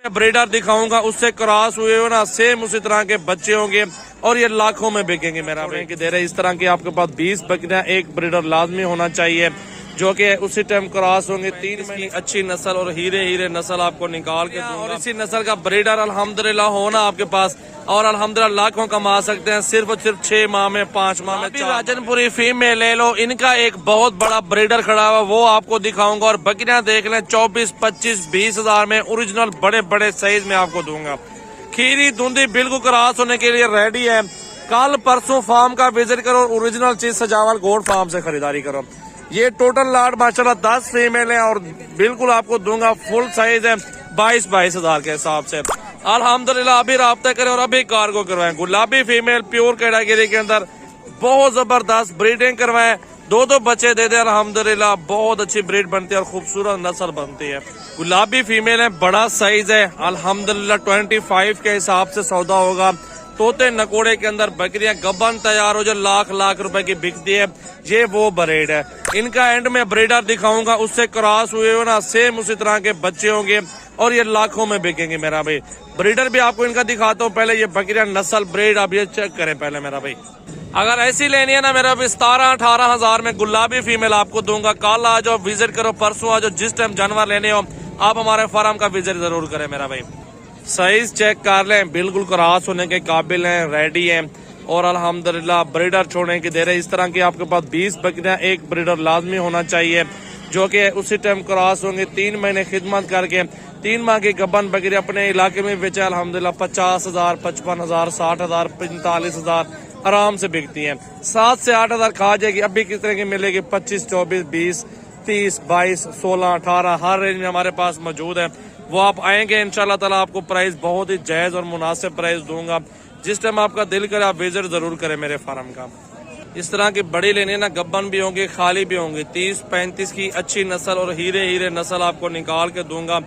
Breeder दिखाऊंगा, उससे cross हुए हो ना सेम उसी तरह के बच्चे होंगे और ये लाखों में बिकेंगे मेरा भाई दे रहे। इस तरह की आपके पास 20 बकरियां एक ब्रीडर लाजमी होना चाहिए जो कि उसी टाइम क्रॉस होंगे। 3 की अच्छी नस्ल और हीरे नस्ल आपको निकाल के दूंगा। और इसी नस्ल का ब्रीडर अल्हम्दुलिल्लाह होना आपके पास और अल्हम्दुलिल्लाह लाखों कमा सकते हैं सिर्फ 6 माह में 5 माह में। राजनपुरी फीमेल ले लो, इनका एक बहुत बड़ा ब्रीडर खड़ा हुआ वो आपको दिखाऊंगा। और बकरियां देख लें 24, 25, 20 हजार में ओरिजिनल बड़े बड़े साइज में आपको दूंगा। खीरी धुंधी बिल्कुल क्रॉस होने के लिए रेडी है। कल परसों फार्म का विजिट करो, ओरिजिनल चीज सजावल गोल्ड फार्म से खरीदारी करो। ये टोटल लाट माशाल्लाह 10 फीमेल है और बिल्कुल आपको दूंगा फुल साइज है 22 हजार के हिसाब से। अल्हम्दुलिल्लाह अभी राब्ता करें और अभी कार्गो करवाएं। गुलाबी फीमेल प्योर कैटेगरी के अंदर बहुत जबरदस्त ब्रीडिंग करवाएं, 2 बच्चे दे दे। अल्हम्दुलिल्लाह बहुत अच्छी ब्रीड बनती है और खूबसूरत नस्ल बनती है। गुलाबी फीमेल है, बड़ा साइज है। अल्हम्दुलिल्लाह 25 के हिसाब से सौदा होगा। तोते नकोड़े के अंदर बकरियां गबन तैयार हो जो लाख रुपए की बिकती है, ये वो ब्रीड है। इनका एंड में ब्रीडर दिखाऊंगा, उससे क्रॉस हुए हो ना सेम उसी तरह के बच्चे होंगे और ये लाखों में बिकेंगे मेरा भाई। ब्रीडर भी आपको इनका दिखाता हूँ, पहले ये बकरियां नस्ल ब्रीड आप ये चेक करें पहले मेरा भाई। अगर ऐसी लेनी है ना मेरा भाई 17-18 हजार में गुलाबी फीमेल आपको दूंगा। कल आ जाओ, विजिट करो, परसों आ जाओ, जिस टाइम जानवर लेने हो आप हमारे फार्म का विजिट जरूर करें मेरा भाई। साइज चेक कर लें, बिल्कुल क्रॉस होने के काबिल हैं, रेडी हैं और अल्हम्दुलिल्लाह ब्रीडर छोड़ने की दे रहे। इस तरह की आपके पास 20 बकरियां एक ब्रीडर लाजमी होना चाहिए जो कि उसी टाइम क्रॉस होंगे। 3 महीने खिदमत करके 3 माह की गबन बकरी अपने इलाके में बेचे अल्हम्दुलिल्लाह 50 हजार, 55 हजार, 60 हजार, 45 हजार आराम से बिकती हैं। 7 से 8 हजार खा जाएगी। अभी किस तरह की मिलेगी 25, 24, 20, 30, 22, 16, 18 हर रेंज में हमारे पास मौजूद है। वो आप आएंगे इंशाल्लाह ताला आपको प्राइस बहुत ही जायज और मुनासिब प्राइस दूंगा। जिस टाइम आपका दिल करे आप विजिट जरूर करें मेरे फार्म का। इस तरह की बड़ी लेने ना गब्बन भी होंगे, खाली भी होंगे। 30-35 की अच्छी नस्ल और हीरे नस्ल आपको निकाल के दूंगा।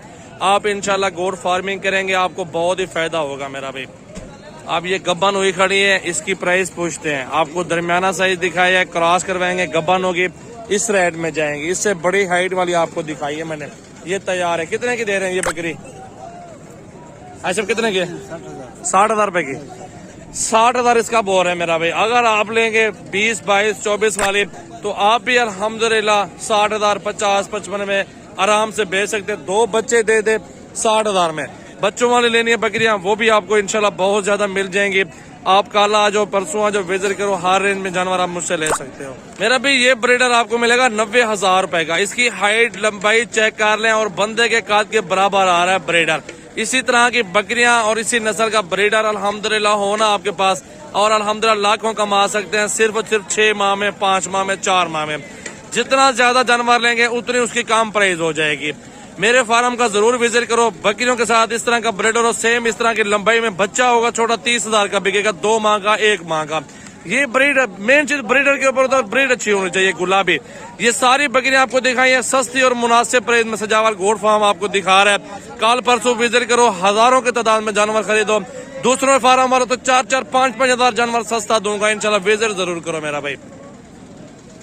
आप इंशाल्लाह गोट फार्मिंग करेंगे, आपको बहुत ही फायदा होगा मेरा भाई। अब ये गब्बन हुई खड़ी है, इसकी प्राइस पूछते हैं। आपको दरमियाना साइज दिखाया है, क्रॉस करवाएंगे, गब्बन होगी इस रेट में जाएंगे। इससे बड़ी हाइट वाली आपको दिखाई है मैंने, ये तैयार है। कितने की दे रहे हैं ये बकरी? अच्छा कितने की? 60 हजार रुपए की। 60 हजार इसका बोर है मेरा भाई। अगर आप लेंगे 20, 22, 24 वाली तो आप भी अल्हम्दुलिल्लाह 60 हजार, 50, 55 में आराम से बेच सकते। 2 बच्चे दे दे 60 हजार में। बच्चों वाली लेनी है बकरियां, वो भी आपको इंशाल्लाह बहुत ज्यादा मिल जाएंगी। आप कल आ जाओ, परसों आ जाओ, विजिट करो, हर रेंज में जानवर आप मुझसे ले सकते हो मेरा भी। ये ब्रीडर आपको मिलेगा 90 हजार रुपए का। इसकी हाइट लंबाई चेक कर लें और बंदे के काद के बराबर आ रहा है ब्रीडर। इसी तरह की बकरियां और इसी नस्ल का ब्रीडर अल्हम्दुलिल्लाह होना आपके पास और अल्हम्दुलिल्लाह लाखों कमा सकते हैं सिर्फ 6 माह में, 5 माह में, 4 माह में। जितना ज्यादा जानवर लेंगे उतनी उसकी कम प्राइस हो जाएगी। मेरे फार्म का जरूर विजिट करो। बकरियों के साथ इस तरह का ब्रीडर और सेम इस तरह की लंबाई में बच्चा होगा छोटा 30 हजार का बिकेगा, 2 माह का, 1 माह का। ये ब्रीड मेन चीज ब्रीडर के ऊपर होता है, ब्रीड अच्छी होनी चाहिए। गुलाबी ये सारी बकरियां आपको दिखाई है सस्ती और मुनासिब प्राइस में। सजावल गोट फार्म आपको दिखा रहा है। कल परसों विजिट करो, हजारों की तादाद में जानवर खरीदो। दूसरों फार्म वालों तो 4-4, 5-5 हजार जानवर सस्ता दूंगा इंशाल्लाह। विजिट जरूर करो मेरा भाई।